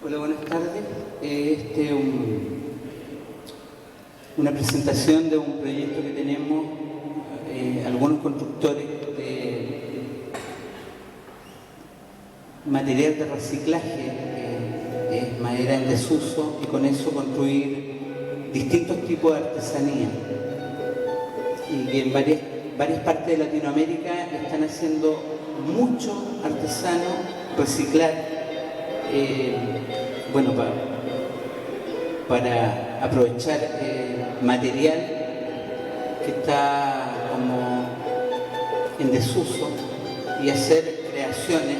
Hola, buenas tardes. Una presentación de un proyecto que tenemos algunos constructores de material de reciclaje, es madera en desuso, y con eso construir distintos tipos de artesanía. Y que en varias partes de Latinoamérica están haciendo mucho artesano reciclar, para aprovechar material que está como en desuso y hacer creaciones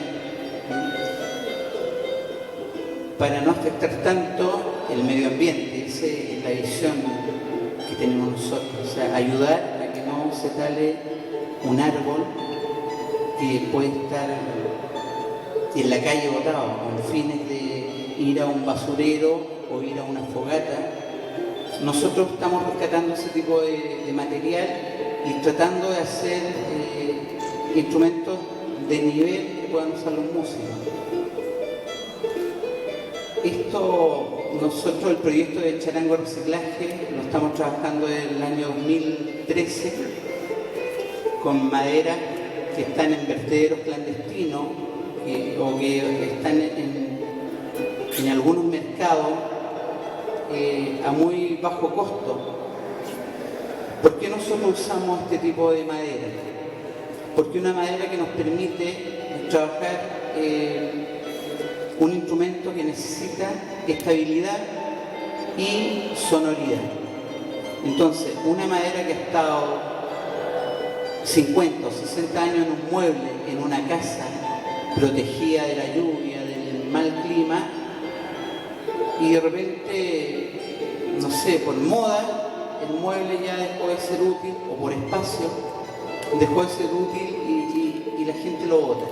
para no afectar tanto el medio ambiente. Esa es la visión que tenemos nosotros, o sea, ayudar a que no se tale un árbol que puede estar en la calle botado con fines de ir a un basurero o ir a una fogata. Nosotros estamos rescatando ese tipo de material y tratando de hacer instrumentos de nivel que puedan usar los músicos. Nosotros el proyecto de Charango Reciclaje lo estamos trabajando desde el año 2013 con madera que están en vertederos clandestinos o que están en algunos mercados a muy bajo costo. ¿Por qué nosotros usamos este tipo de madera? Porque una madera que nos permite trabajar un instrumento que necesita estabilidad y sonoridad. Entonces, una madera que ha estado 50 o 60 años en un mueble, en una casa, protegida de la lluvia, del mal clima, y de repente, no sé, por moda, el mueble ya dejó de ser útil, o por espacio, dejó de ser útil y la gente lo bota.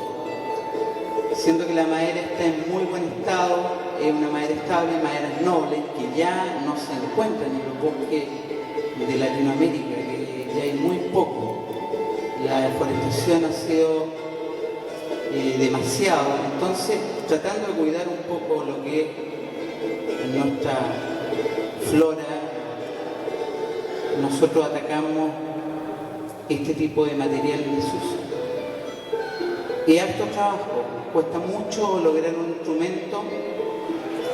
Siendo que la madera está en muy buen estado, es una madera estable, maderas nobles, que ya no se encuentran en los bosques de Latinoamérica, que ya hay muy poco. La deforestación ha sido demasiado, entonces tratando de cuidar un poco lo que es nuestra flora, nosotros atacamos este tipo de material en desuso. Y harto trabajo, cuesta mucho lograr un instrumento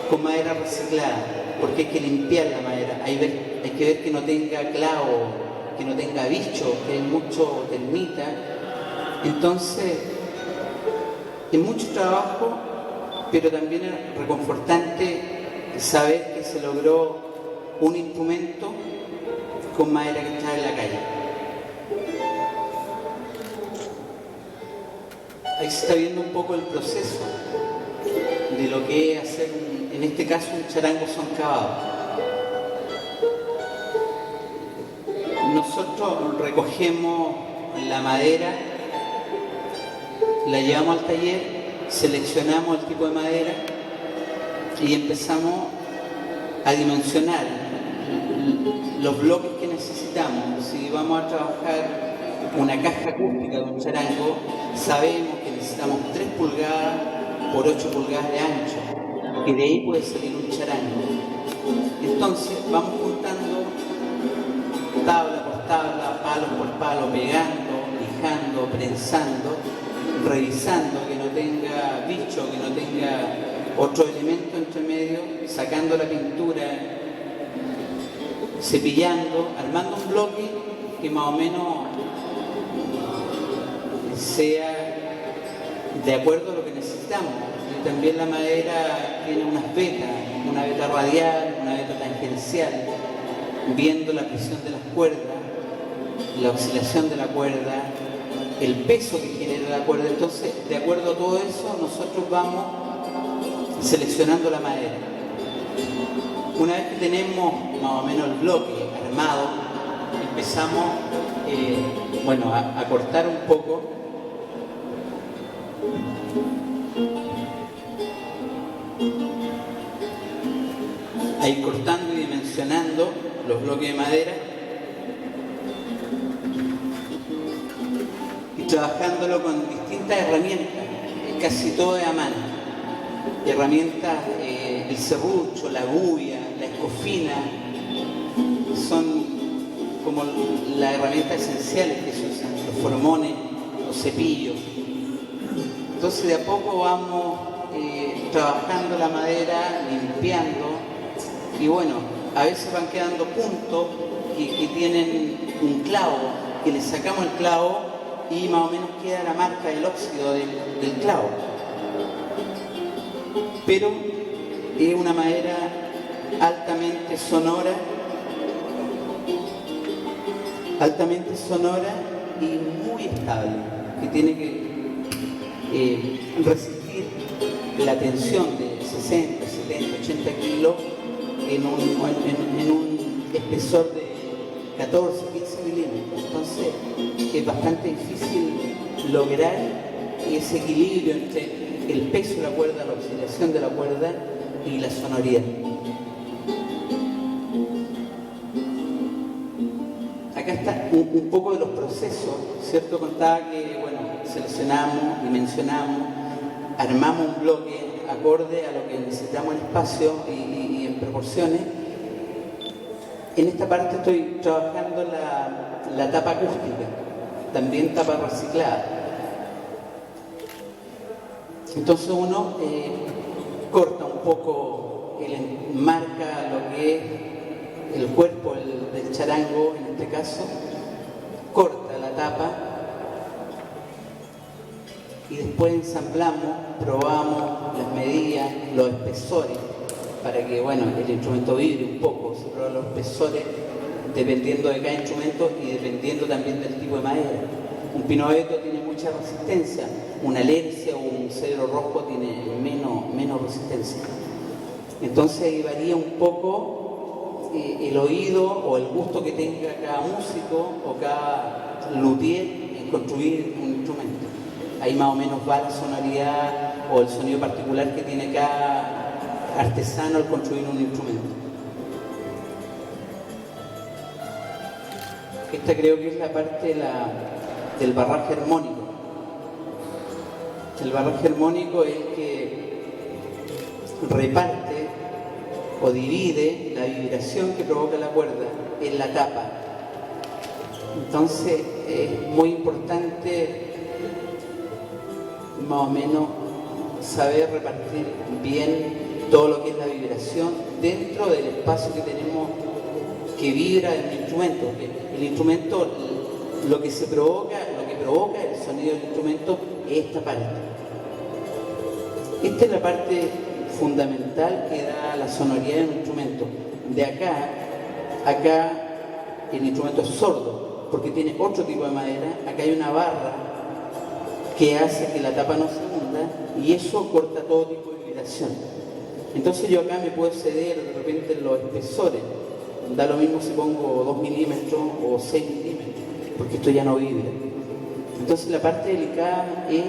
con madera reciclada, porque hay que limpiar la madera, hay que ver que no tenga clavo, que no tenga bicho, que hay mucho termita. Entonces, es mucho trabajo, pero también es reconfortante saber que se logró un instrumento con madera que está en la calle. Ahí se está viendo un poco el proceso de lo que es hacer, en este caso, un charango soncavado. Nosotros recogemos la madera, la llevamos al taller, seleccionamos el tipo de madera y empezamos a dimensionar los bloques que necesitamos. Si vamos a trabajar una caja acústica de un charango, sabemos que necesitamos 3 pulgadas por 8 pulgadas de ancho, que de ahí puede salir un charango. Entonces vamos juntando tabla por tabla, palo por palo, pegando, lijando, prensando, revisando que no tenga bicho, que no tenga otro elemento entre medio, sacando la pintura, cepillando, armando un bloque que más o menos sea de acuerdo a lo que necesitamos. Y también la madera tiene unas vetas, una veta radial, una veta tangencial, viendo la presión de las cuerdas, la oscilación de la cuerda, el peso que genera la cuerda. Entonces, de acuerdo a todo eso, nosotros vamos seleccionando la madera. Una vez que tenemos más o menos el bloque armado, empezamos a cortar un poco. A ir cortando y dimensionando los bloques de madera y trabajándolo con distintas herramientas, casi todo es a mano. herramientas, el serrucho, la guya, la escofina, son como las herramientas esenciales que se usan, los formones, los cepillos. Entonces de a poco vamos trabajando la madera, limpiando, y bueno, a veces van quedando puntos que tienen un clavo, que le sacamos el clavo y más o menos queda la marca del óxido del clavo. Pero es una madera altamente sonora y muy estable, que tiene que resistir la tensión de 60, 70, 80 kilos en un espesor de 14, 15 milímetros. Entonces es bastante difícil lograr ese equilibrio entre el peso de la cuerda, la oscilación de la cuerda y la sonoridad. Acá está un poco de los procesos, ¿cierto? Contaba que, bueno, seleccionamos, dimensionamos, armamos un bloque acorde a lo que necesitamos en espacio y en proporciones. En esta parte estoy trabajando la tapa acústica, también tapa reciclada. Entonces uno corta un poco, marca lo que es el cuerpo del charango, en este caso, corta la tapa y después ensamblamos, probamos las medidas, los espesores, para que, bueno, el instrumento vibre un poco. Se prueban los espesores dependiendo de cada instrumento y dependiendo también del tipo de madera. Un pino abeto tiene mucha resistencia, una alercia o un cedro rojo tiene menos resistencia. Entonces ahí varía un poco el oído o el gusto que tenga cada músico o cada luthier en construir un instrumento. Ahí más o menos va la sonoridad o el sonido particular que tiene cada artesano al construir un instrumento. Esta creo que es la parte del barraje armónico. El barraje armónico es el que reparte o divide la vibración que provoca la cuerda en la tapa. Entonces es muy importante más o menos saber repartir bien todo lo que es la vibración dentro del espacio que tenemos que vibra el instrumento. El instrumento, lo que provoca el sonido del instrumento es esta parte. Esta es la parte fundamental que da la sonoridad del instrumento. De acá el instrumento es sordo, porque tiene otro tipo de madera. Acá hay una barra que hace que la tapa no se hunda y eso corta todo tipo de vibración. Entonces yo acá me puedo ceder de repente en los espesores. Da lo mismo si pongo 2 milímetros o 6 milímetros, porque esto ya no vibra. Entonces la parte delicada es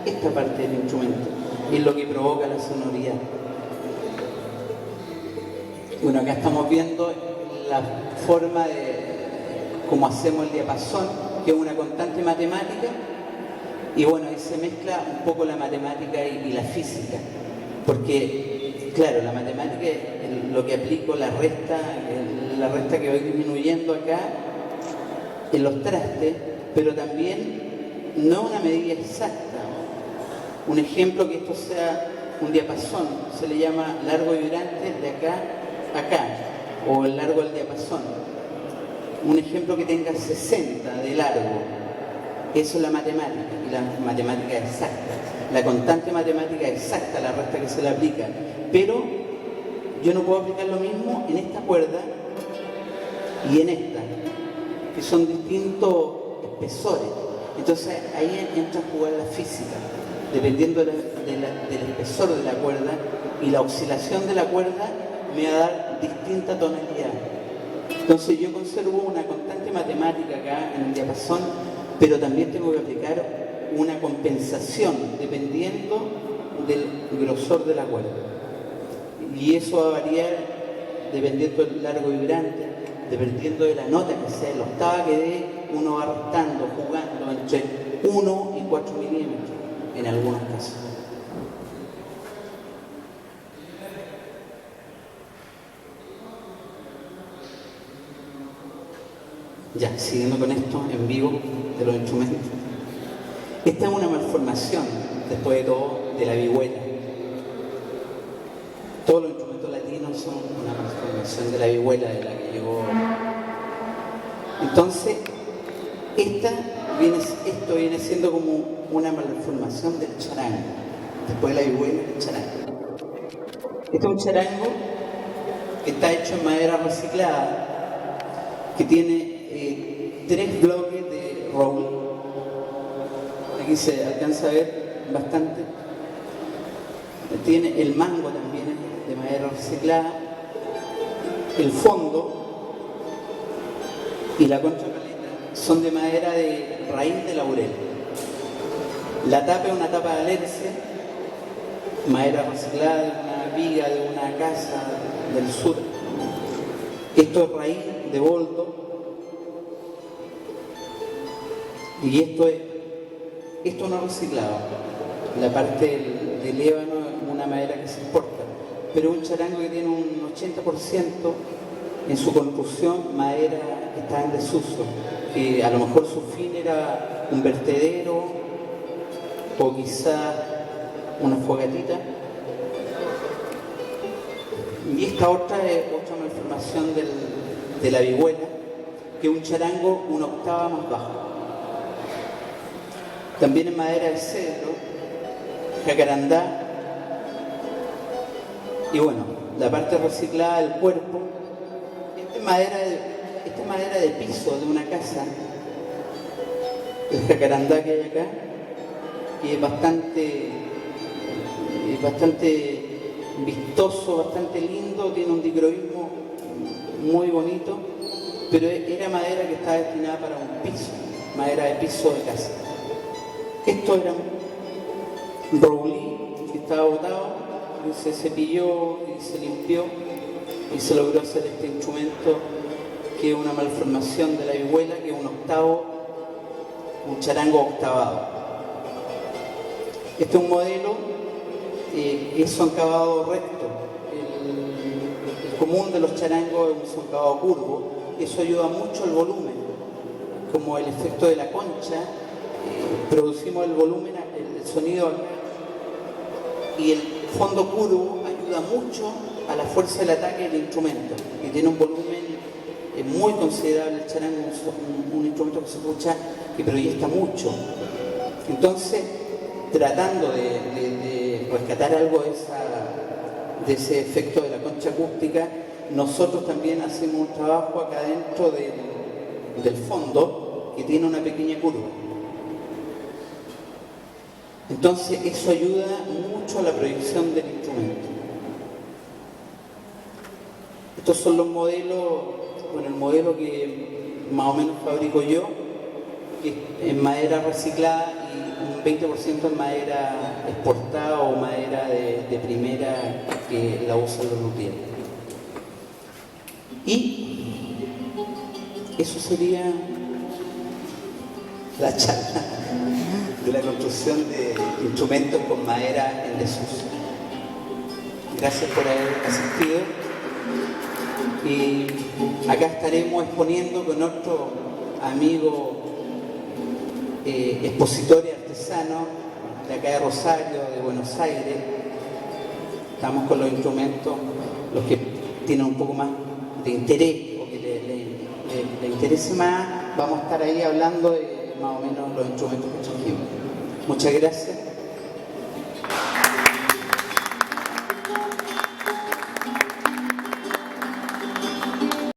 esta parte del instrumento, es lo que provoca la sonoridad. Bueno, acá estamos viendo la forma de cómo hacemos el diapasón, que es una constante matemática, y bueno, ahí se mezcla un poco la matemática y la física, porque claro, la matemática es lo que aplico, la resta que voy disminuyendo acá en los trastes, pero también no una medida exacta. Un ejemplo que esto sea un diapasón, se le llama largo vibrante de acá a acá, o el largo del diapasón. Un ejemplo que tenga 60 de largo, eso es la matemática, y la matemática exacta. La constante matemática exacta, la resta que se le aplica. Pero yo no puedo aplicar lo mismo en esta cuerda y en esta, que son distintos espesores. Entonces ahí entra a jugar la física, dependiendo del espesor de la cuerda y la oscilación de la cuerda me va a dar distinta tonalidad. Entonces yo conservo una constante matemática acá en el diapasón, pero también tengo que aplicar una compensación dependiendo del grosor de la cuerda. Y eso va a variar dependiendo del largo vibrante, dependiendo de la nota que sea, la octava que dé, uno va restando, jugando entre 1 y 4 milímetros en algunos casos. Ya, siguiendo con esto, en vivo, de los instrumentos. Esta es una malformación, después de todo, de la vihuela. Todos los instrumentos latinos son una malformación de la vihuela, de la que llegó. Entonces, esto viene siendo como una malformación del charango. Después de la vihuela, el charango. Este es un charango que está hecho en madera reciclada, que tiene 3 bloques de roble. Aquí se alcanza a ver bastante. Tiene el mango también de madera reciclada, el fondo y la contrapaleta son de madera de raíz de laurel. La tapa es una tapa de alerce, madera reciclada de una viga de una casa del sur. Esto es raíz de boldo y esto no es reciclado. La parte del ébano es una madera que se importa, pero un charango que tiene un 80% en su construcción madera que está en desuso, que a lo mejor su fin era un vertedero o quizás una fogatita. Y esta otra es otra malformación de la vihuela, que es un charango una octava más bajo. También en madera de cedro, jacarandá, y bueno, la parte reciclada del cuerpo. Esta es madera de piso de una casa, el jacarandá que hay acá, que es bastante vistoso, bastante lindo, tiene un dicroísmo muy bonito, pero era madera que estaba destinada para un piso, madera de piso de casa. Esto era un roulí que estaba botado, que se cepilló y se limpió y se logró hacer este instrumento que es una malformación de la vihuela, que es un charango octavado. Este es un modelo, es soncavado recto. El común de los charangos es un soncavado curvo, eso ayuda mucho al volumen, como el efecto de la concha. Producimos el volumen, el sonido acá, y el fondo curvo ayuda mucho a la fuerza del ataque del instrumento, que tiene un volumen muy considerable. El charango es un instrumento que se escucha, que proyecta mucho. Entonces, tratando de rescatar algo de ese efecto de la concha acústica, nosotros también hacemos un trabajo acá dentro del fondo, que tiene una pequeña curva. Entonces eso ayuda mucho a la proyección del instrumento. Estos son los modelos, bueno, el modelo que más o menos fabrico yo, que es en madera reciclada y un 20% en madera exportada o madera de primera que la usan los luthiers. Y eso sería la charla de la construcción de instrumentos con madera en desuso. Gracias por haber asistido y acá estaremos exponiendo con otro amigo expositor y artesano de acá de Rosario, de Buenos Aires. Estamos con los instrumentos, los que tienen un poco más de interés o que le interese más, vamos a estar ahí hablando de más o menos los instrumentos que trajimos. Muchas gracias.